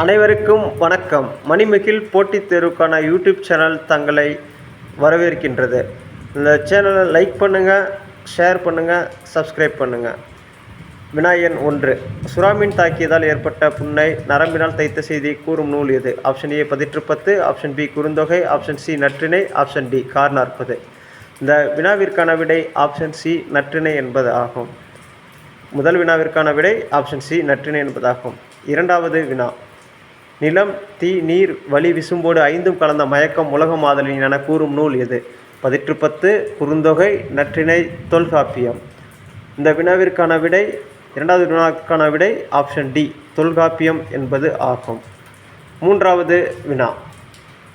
அனைவருக்கும் வணக்கம். மணிமகிழ் போட்டித் தேர்வுக்கான யூடியூப் சேனல் தங்களை வரவேற்கின்றது. இந்த சேனலை லைக் பண்ணுங்கள், ஷேர் பண்ணுங்கள், சப்ஸ்கிரைப் பண்ணுங்கள். வினா எண் 1. சுறாமீன் தாக்கியதால் ஏற்பட்ட புண்ணை நரம்பினால் தைத்த செய்தி கூறும் நூல் எது? Option A Pathitrupathu, option B Kurunthogai, option C Natrinai, option D Kar 40. இந்த வினாவிற்கான விடை ஆப்ஷன் சி நற்றிணை என்பது ஆகும். முதல் வினாவிற்கான விடை ஆப்ஷன் சி நற்றிணை என்பதாகும். இரண்டாவது வினா. நிலம், தீ, நீர், வலி, விசும்போடு ஐந்தும் கலந்த மயக்கம் உலகம் ஆதலின் என கூறும் நூல் எது? பதிற்றுப்பத்து, குறுந்தொகை, நற்றிணை, தொல்காப்பியம். இந்த வினாவிற்கான விடை இரண்டாவது வினாவிற்கான விடை ஆப்ஷன் டி தொல்காப்பியம் என்பது ஆகும். மூன்றாவது வினா.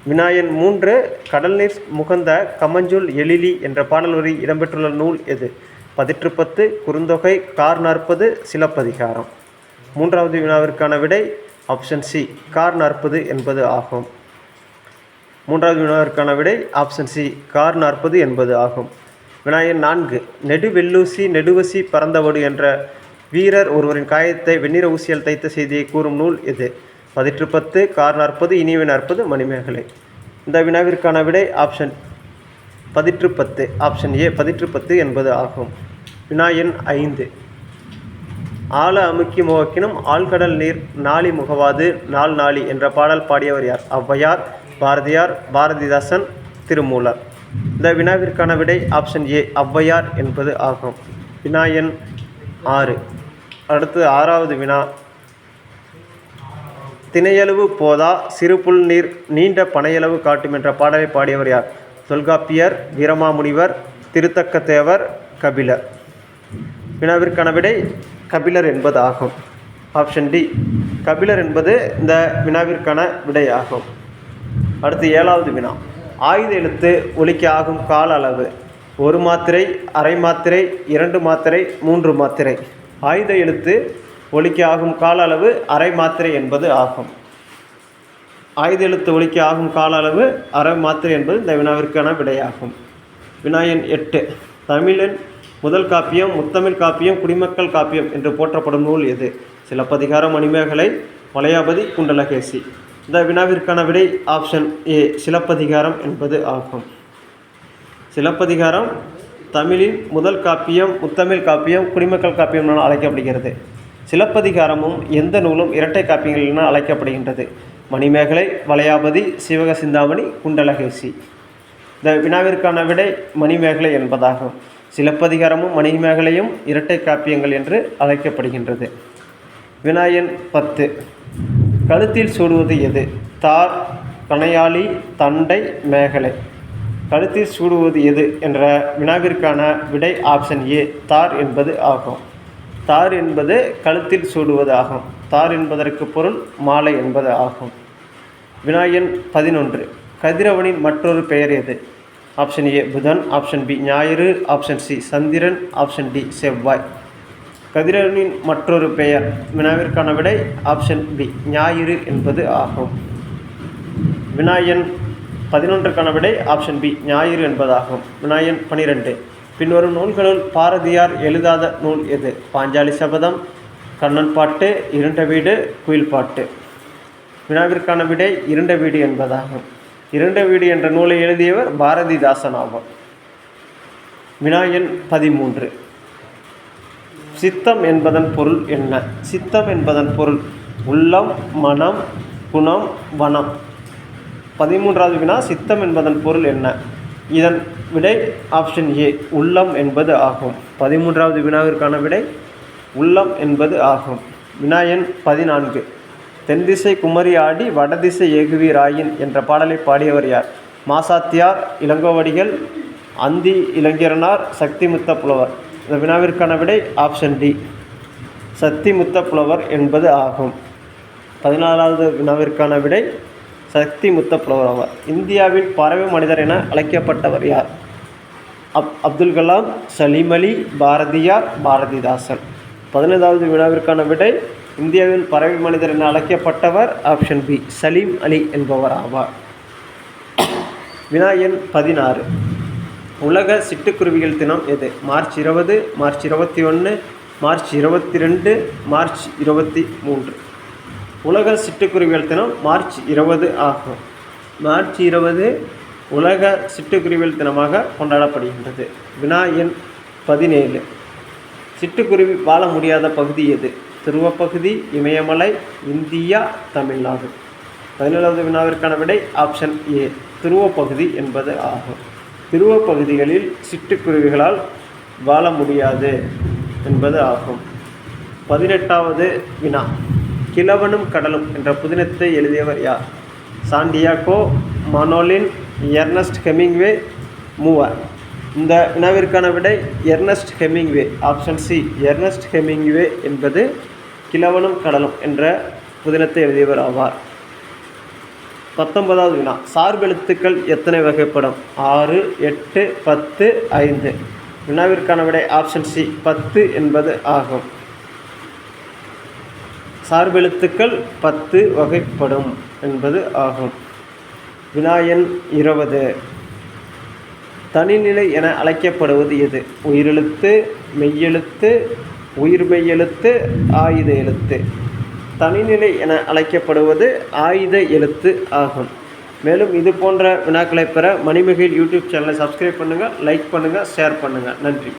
வினா எண் 3. கடல் நீர் முகந்த கமஞ்சுள் எழிலி என்ற பாடல் வரி இடம்பெற்றுள்ள நூல் எது? பதிற்றுப்பத்து, குறுந்தொகை, கார் 40, சிலப்பதிகாரம். மூன்றாவது வினாவிற்கான விடை ஆப்ஷன் சி கார் 40 என்பது ஆகும். மூன்றாவது வினாவிற்கான விடை ஆப்ஷன் சி கார் 40 என்பது ஆகும். வினா எண் 4. நெடுவெல்லூசி நெடுவசி பறந்தவடு என்ற வீரர் ஒருவரின் காயத்தை வெண்ணிற ஊசியால் தைத்த செய்தியை கூறும் நூல் எது? பதிற்றுப்பத்து, கார் 40, இனியவை 40, மணிமேகலை. இந்த வினாவிற்கான விடை option Pathitrupathu, option A Pathitrupathu என்பது ஆகும். வினா எண் 5. ஆழ அமுக்கி முகக்கினும் ஆழ்கடல் நீர் நாளி முகவாது நாள் நாளி என்ற பாடல் பாடியவர் யார்? ஔவையார், பாரதியார், பாரதிதாசன், திருமூலர். இந்த வினாவிற்கான விடை ஆப்ஷன் ஏ ஔவையார் என்பது ஆகும். வினா எண் 6. அடுத்து 6வது வினா. திணையளவு போதா சிறுபுல் நீர் நீண்ட பனையளவு காட்டும் என்ற பாடலை பாடியவர் யார்? தொல்காப்பியர், வீரமாமுனிவர், திருத்தக்கத்தேவர், கபிலர். வினாவிற்கான விடை கபிலர் என்பது ஆகும். ஆப்ஷன் டி கபிலர் என்பது இந்த வினாவிற்கான விடை ஆகும். அடுத்து 7வது வினா. ஆயுத எழுத்து ஒலிக்க ஆகும் கால அளவு? 1 மாத்திரை, அரை மாத்திரை, 2 மாத்திரை, 3 மாத்திரை. ஆயுத எழுத்து ஒலிக்க ஆகும் கால அளவு அரை மாத்திரை என்பது ஆகும். ஆயுத எழுத்து ஒலிக்க ஆகும் கால அளவு அரை மாத்திரை என்பது இந்த வினாவிற்கான விடையாகும். வினா எண் 8. தமிழின் முதல் காப்பியம், முத்தமிழ் காப்பியம், குடிமக்கள் காப்பியம் என்று போற்றப்படும் நூல் எது? சிலப்பதிகாரம், மணிமேகலை, வளையாபதி, குண்டலகேசி. இந்த வினாவிற்கான விடை ஆப்ஷன் ஏ சிலப்பதிகாரம் என்பது ஆகும். சிலப்பதிகாரம் தமிழின் முதல் காப்பியம், முத்தமிழ் காப்பியம், குடிமக்கள் காப்பியம் என அழைக்கப்படுகிறது. சிலப்பதிகாரமும் எந்த நூலும் இரட்டை காப்பியங்கள் என அழைக்கப்படுகின்றது? மணிமேகலை, வளையாபதி, சிவக சிந்தாமணி, குண்டலகேசி. இந்த வினாவிற்கான விடை மணிமேகலை என்பதாகும். சிலப்பதிகாரமும் மணிமேகலையும் இரட்டை காப்பியங்கள் என்று அழைக்கப்படுகின்றது. வினா எண் 10. கழுத்தில் சூடுவது எது? தார், கணையாளி, தண்டை, மேகலை. கழுத்தில் சூடுவது எது என்ற வினாவிற்கான விடை ஆப்ஷன் ஏ தார் என்பது ஆகும். தார் என்பது கழுத்தில் சூடுவது ஆகும். தார் என்பதற்கு பொருள் மாலை என்பது ஆகும். வினா எண் 11. கதிரவனின் மற்றொரு பெயர் எது? ஆப்ஷன் ஏ புதன், ஆப்ஷன் பி ஞாயிறு, ஆப்ஷன் சி சந்திரன், ஆப்ஷன் டி செவ்வாய். கதிரவனின் மற்றொரு பெயர் வினாவிற்கான விடை ஆப்ஷன் பி ஞாயிறு என்பது ஆகும். வினா எண் 11க்கான விடை ஆப்ஷன் பி ஞாயிறு என்பதாகும். வினா எண் 12. பின்வரும் நூல்களுள் பாரதியார் எழுதாத நூல் எது? பாஞ்சாலி சபதம், கண்ணன் பாட்டு, இருண்ட வீடு, குயில் பாட்டு. வினாவிற்கான விடை இருண்ட வீடு என்பதாகும். இருண்ட வீடு என்ற நூலை எழுதியவர் பாரதிதாசன் ஆவார். வினா எண் 13. சித்தம் என்பதன் பொருள் என்ன? சித்தம் என்பதன் பொருள் உள்ளம், மனம், குணம், வனம். 13வது வினா. சித்தம் என்பதன் பொருள் என்ன? இதன் விடை ஆப்ஷன் ஏ உள்ளம் என்பது ஆகும். 13வது வினாவிற்கான விடை உள்ளம் என்பது ஆகும். வினா எண் 14. தென்திசை குமரி ஆடி வடதிசை ஏகுவீராயின் என்ற பாடலை பாடியவர் யார்? மாசாத்தியார், இளங்கோவடிகள், அந்தி இளங்கியரனார், சக்திமுத்த புலவர். இந்த வினாவிற்கான விடை ஆப்ஷன் டி சக்திமுத்த புலவர் என்பது ஆகும். 14வது வினாவிற்கான விடை சக்திமுத்த புலவர் ஆவார். இந்தியாவின் பறவை மனிதர் என அழைக்கப்பட்டவர் யார்? அப்துல் கலாம், சலீம் அலி, பாரதியார், பாரதிதாசன். 15வது வினாவிற்கான விடை இந்தியாவின் பறவை மனிதர் என அழைக்கப்பட்டவர் ஆப்ஷன் பி சலீம் அலி என்பவர் ஆவார். வினா எண் 16. உலக சிட்டுக்குருவிகள் தினம் எது? March 20, March 21, March 22, March 23. உலக சிட்டுக்குருவிகள் தினம் மார்ச் 20 ஆகும். மார்ச் 20 உலக சிட்டுக்குருவிகள் தினமாக கொண்டாடப்படுகின்றது. வினா எண் 17. சிட்டுக்குருவி வாழ முடியாத பகுதி எது? துருவப்பகுதி, இமயமலை, இந்தியா, தமிழ்நாடு. 17வது வினாவிற்கான விடை ஆப்ஷன் ஏ, துருவப்பகுதி என்பது ஆகும். துருவப்பகுதிகளில் சிட்டுக்குருவிகளால் வாழ முடியாது என்பது ஆகும். 18வது வினா, கிழவனும் கடலும் என்ற புதினத்தை எழுதியவர் யார்? சாண்டியாகோ, மனோலின், எர்னஸ்ட் ஹெமிங்வே, மூவர். இந்த வினாவிற்கான விடை Ernst Hemingway, option C, Ernst Hemingway என்பது கிழவனும் கடலும் என்ற புதினத்தை எழுதியவர் ஆவார். 19வது வினா, சார்பெழுத்துக்கள் எத்தனை வகைப்படும்? 6, 8, 10, 5. வினாவிற்கான விடை ஆப்ஷன் சி, 10 என்பது ஆகும். சார்பெழுத்துக்கள் 10 வகைப்படும் என்பது ஆகும். வினா எண் 20. தனிநிலை என அழைக்கப்படுவது எது? உயிரெழுத்து, மெய்யெழுத்து, உயிர்மெய்யெழுத்து, ஆயுத எழுத்து. தனிநிலை என அழைக்கப்படுவது ஆயுத எழுத்து ஆகும். மேலும் இது போன்ற வினாக்களை பெற மணிமகிழ் யூடியூப் சேனலை சப்ஸ்கிரைப் பண்ணுங்கள், லைக் பண்ணுங்கள், ஷேர் பண்ணுங்கள். நன்றி.